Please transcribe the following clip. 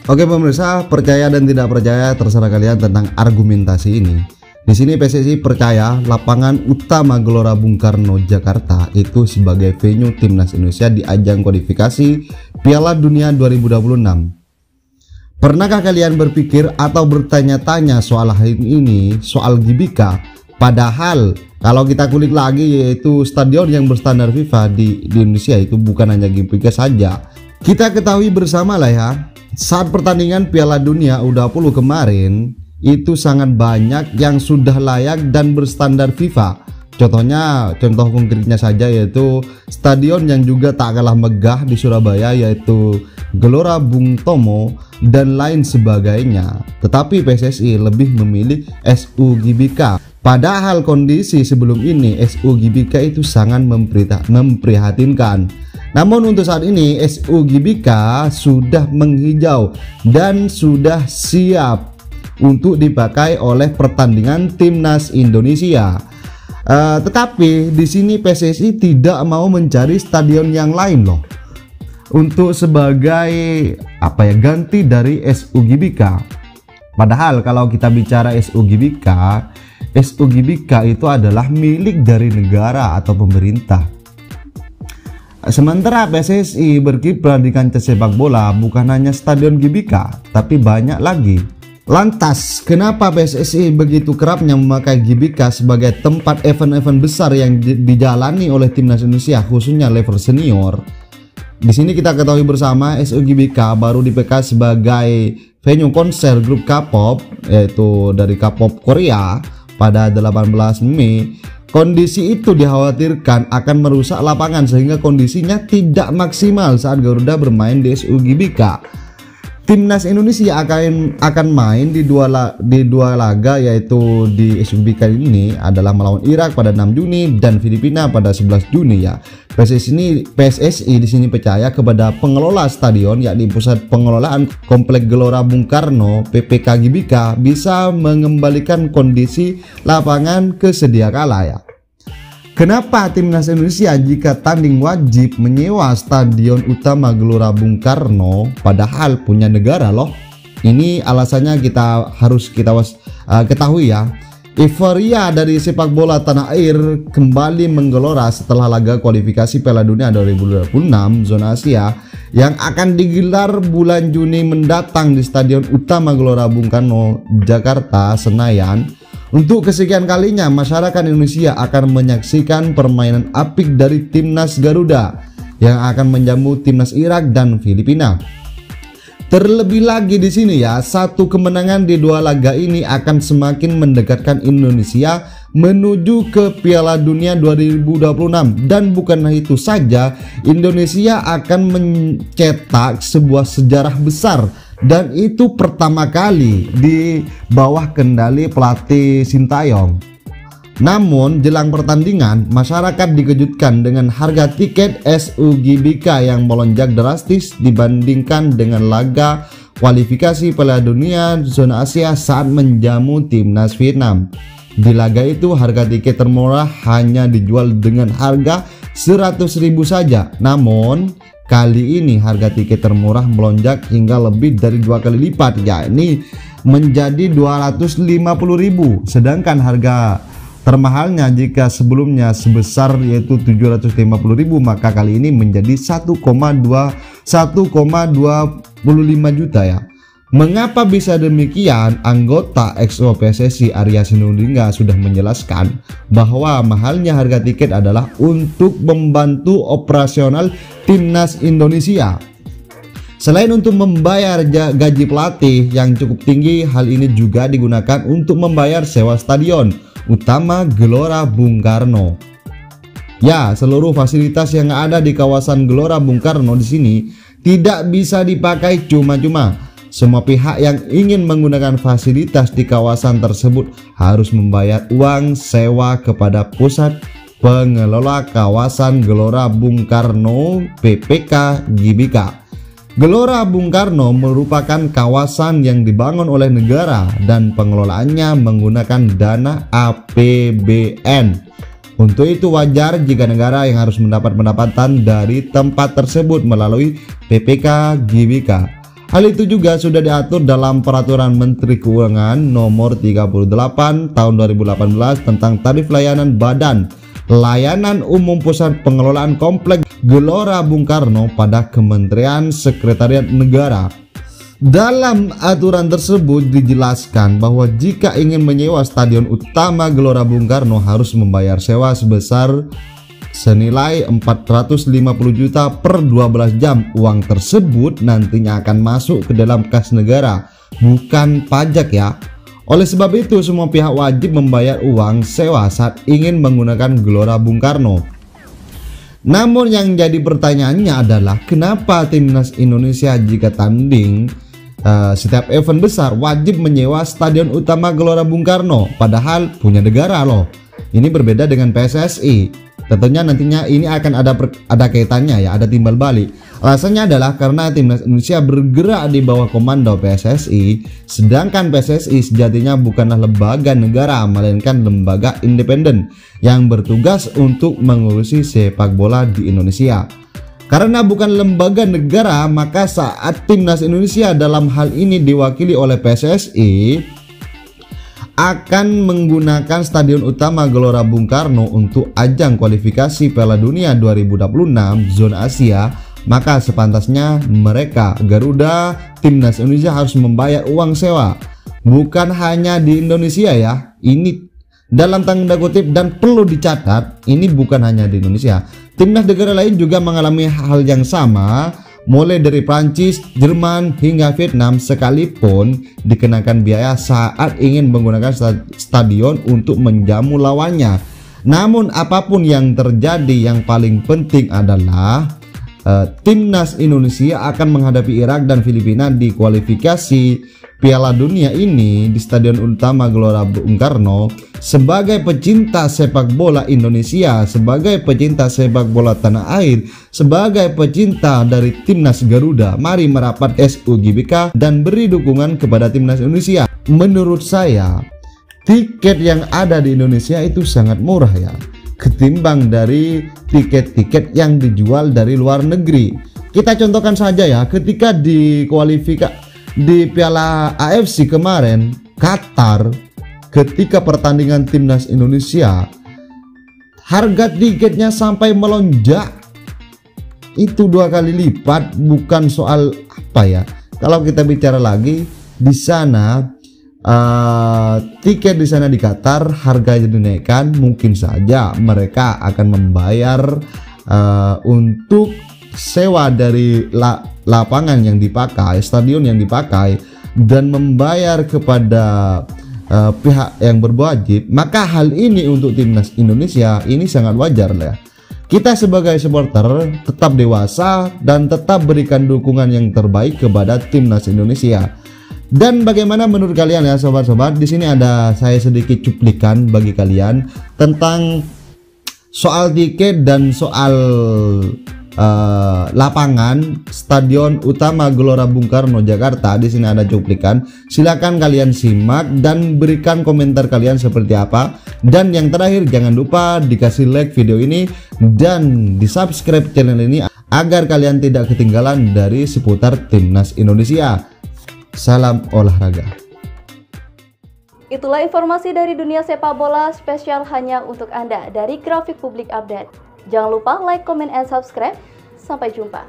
Oke pemirsa, percaya dan tidak percaya terserah kalian tentang argumentasi ini. Di sini PSSI percaya lapangan utama Gelora Bung Karno Jakarta itu sebagai venue timnas Indonesia di ajang kualifikasi Piala Dunia 2026. Pernahkah kalian berpikir atau bertanya-tanya soal hal ini, soal GBK? Padahal kalau kita kulik lagi, yaitu stadion yang berstandar FIFA di Indonesia itu bukan hanya GBK saja. Kita ketahui bersama lah ya, saat pertandingan Piala Dunia U20 kemarin itu sangat banyak yang sudah layak dan berstandar FIFA. Contoh konkretnya saja yaitu stadion yang juga tak kalah megah di Surabaya, yaitu Gelora Bung Tomo dan lain sebagainya. Tetapi PSSI lebih memilih SU GBK. Padahal kondisi sebelum ini SU GBK itu sangat memprihatinkan. Namun untuk saat ini SU GBK sudah menghijau dan sudah siap untuk dipakai oleh pertandingan timnas Indonesia. Tetapi di sini PSSI tidak mau mencari stadion yang lain loh untuk sebagai ganti dari SU GBK. Padahal kalau kita bicara SU GBK itu adalah milik dari negara atau pemerintah. Sementara PSSI berkiprah di kancah sepak bola bukan hanya stadion GBK, tapi banyak lagi. Lantas, kenapa PSSI begitu kerapnya memakai GBK sebagai tempat event-event besar yang dijalani oleh timnas Indonesia, khususnya level senior? Di sini kita ketahui bersama SU GBK baru dipakai sebagai venue konser grup K-pop, yaitu dari K-pop Korea pada 18 Mei. Kondisi itu dikhawatirkan akan merusak lapangan sehingga kondisinya tidak maksimal saat Garuda bermain di SU GBK. Timnas Indonesia akan main di dua laga, yaitu di SU GBK ini adalah melawan Irak pada 6 Juni dan Filipina pada 11 Juni ya. PSSI di sini percaya kepada pengelola stadion, yakni Pusat Pengelolaan Komplek Gelora Bung Karno PPK GBK, bisa mengembalikan kondisi lapangan ke sedia kala ya. Kenapa timnas Indonesia jika tanding wajib menyewa stadion utama Gelora Bung Karno padahal punya negara loh? Ini alasannya harus kita ketahui ya. Euforia dari sepak bola tanah air kembali menggelora setelah laga kualifikasi Piala Dunia 2026 zona Asia yang akan digelar bulan Juni mendatang di Stadion Utama Gelora Bung Karno Jakarta Senayan. Untuk kesekian kalinya masyarakat Indonesia akan menyaksikan permainan apik dari timnas Garuda yang akan menjamu timnas Irak dan Filipina. Terlebih lagi di sini ya, satu kemenangan di dua laga ini akan semakin mendekatkan Indonesia menuju ke Piala Dunia 2026. Dan bukan itu saja, Indonesia akan mencetak sebuah sejarah besar, dan itu pertama kali di bawah kendali pelatih Sintayong. Namun jelang pertandingan, masyarakat dikejutkan dengan harga tiket SU GBK yang melonjak drastis dibandingkan dengan laga kualifikasi Piala Dunia zona Asia saat menjamu timnas Vietnam. Di laga itu harga tiket termurah hanya dijual dengan harga 100.000 saja. Namun kali ini harga tiket termurah melonjak hingga lebih dari 2 kali lipat, yakni menjadi 250.000. Sedangkan harga termahalnya jika sebelumnya sebesar yaitu 750.000, maka kali ini menjadi 1,25 juta ya. Mengapa bisa demikian? Anggota EXO PSSI Arya Sinulinga sudah menjelaskan bahwa mahalnya harga tiket adalah untuk membantu operasional timnas Indonesia. Selain untuk membayar gaji pelatih yang cukup tinggi, hal ini juga digunakan untuk membayar sewa stadion utama Gelora Bung Karno. Ya, seluruh fasilitas yang ada di kawasan Gelora Bung Karno di sini tidak bisa dipakai cuma-cuma. Semua pihak yang ingin menggunakan fasilitas di kawasan tersebut harus membayar uang sewa kepada Pusat Pengelola Kawasan Gelora Bung Karno PPK GBK. Gelora Bung Karno merupakan kawasan yang dibangun oleh negara dan pengelolaannya menggunakan dana APBN. Untuk itu wajar jika negara yang harus mendapat pendapatan dari tempat tersebut melalui PPK GBK. Hal itu juga sudah diatur dalam Peraturan Menteri Keuangan Nomor 38 Tahun 2018 tentang tarif layanan Badan Layanan Umum Pusat Pengelolaan Kompleks Gelora Bung Karno pada Kementerian Sekretariat Negara. Dalam aturan tersebut dijelaskan bahwa jika ingin menyewa Stadion Utama Gelora Bung Karno harus membayar sewa sebesar senilai 450 juta per 12 jam. Uang tersebut nantinya akan masuk ke dalam kas negara, bukan pajak ya. Oleh sebab itu semua pihak wajib membayar uang sewa saat ingin menggunakan Gelora Bung Karno. Namun yang jadi pertanyaannya adalah kenapa timnas Indonesia jika tanding setiap event besar wajib menyewa Stadion Utama Gelora Bung Karno, padahal punya negara loh. Ini berbeda dengan PSSI. Tentunya nantinya ini akan ada kaitannya ya, ada timbal balik. Alasannya adalah karena timnas Indonesia bergerak di bawah komando PSSI, sedangkan PSSI sejatinya bukanlah lembaga negara melainkan lembaga independen yang bertugas untuk mengurusi sepak bola di Indonesia. Karena bukan lembaga negara, maka saat timnas Indonesia dalam hal ini diwakili oleh PSSI akan menggunakan Stadion Utama Gelora Bung Karno untuk ajang kualifikasi Piala Dunia 2026 zona Asia, maka sepantasnya mereka Garuda timnas Indonesia harus membayar uang sewa. Bukan hanya di Indonesia ya, ini dalam tanda kutip, dan perlu dicatat ini bukan hanya di Indonesia. Timnas negara lain juga mengalami hal yang sama, mulai dari Prancis, Jerman hingga Vietnam sekalipun dikenakan biaya saat ingin menggunakan stadion untuk menjamu lawannya. Namun apapun yang terjadi, yang paling penting adalah timnas Indonesia akan menghadapi Irak dan Filipina di kualifikasi Piala Dunia ini di Stadion Utama Gelora Bung Karno. Sebagai pecinta sepak bola Indonesia, sebagai pecinta sepak bola tanah air, sebagai pecinta dari timnas Garuda, mari merapat SUGBK dan beri dukungan kepada timnas Indonesia. Menurut saya, tiket yang ada di Indonesia itu sangat murah ya, ketimbang dari tiket-tiket yang dijual dari luar negeri. Kita contohkan saja ya, ketika di kualifikasi di Piala AFC kemarin Qatar, ketika pertandingan timnas Indonesia, harga tiketnya sampai melonjak itu 2 kali lipat. Bukan soal apa ya, kalau kita bicara lagi di sana tiket di sana di Qatar harganya dinaikkan, mungkin saja mereka akan membayar untuk sewa dari lapangan yang dipakai, stadion yang dipakai, dan membayar kepada pihak yang berwajib. Maka hal ini untuk timnas Indonesia ini sangat wajar lah ya. Kita sebagai supporter tetap dewasa dan tetap berikan dukungan yang terbaik kepada timnas Indonesia. Dan bagaimana menurut kalian ya sobat-sobat? Di sini ada saya sedikit cuplikan bagi kalian tentang soal tiket dan soal lapangan Stadion Utama Gelora Bung Karno Jakarta. Di sini ada cuplikan, silakan kalian simak dan berikan komentar kalian seperti apa. Dan yang terakhir, jangan lupa dikasih like video ini dan di subscribe channel ini agar kalian tidak ketinggalan dari seputar timnas Indonesia. Salam olahraga. Itulah informasi dari dunia sepak bola spesial hanya untuk Anda dari Grafik Publik Update. Jangan lupa like, comment, and subscribe. Sampai jumpa.